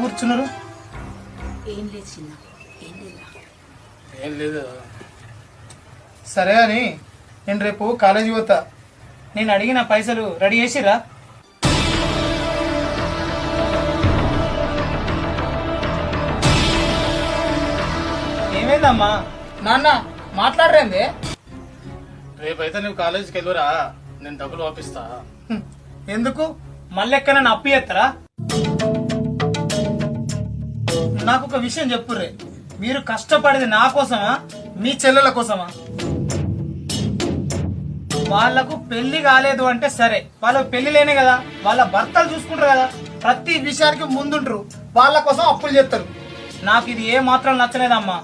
కూర్చున్నారు? ఏం లేదు చిన్న, ఏం లేదా. ఏం లేదు. సరే అని నేను రేపు కాలేజీ పోతా. నేను అడిగిన పైసలు రెడీ చేసిరా? ఏమైందమ్మా? నాన్న మాట్లాడరేంది? రేపైతే నువ్వు కాలేజీకి వెళ్ళురా, నేను డబ్బులు పంపిస్తా. ఎందుకు మళ్ళీ ఎక్కడైనా అప్పు చేస్తారా? నాకు ఒక విషయం చెప్పుర్రే, మీరు కష్టపడేది నా కోసమా మీ చెల్లెల కోసమా? వాళ్లకు పెళ్లి కాలేదు అంటే సరే, వాళ్ళ పెళ్లి లేనే కదా, వాళ్ళ భర్తలు చూసుకుంటారు కదా, ప్రతి విషయానికి ముందుంటారు, వాళ్ళ కోసం అప్పులు చేస్తారు. నాకు ఇది ఏ మాత్రం నచ్చలేదమ్మా.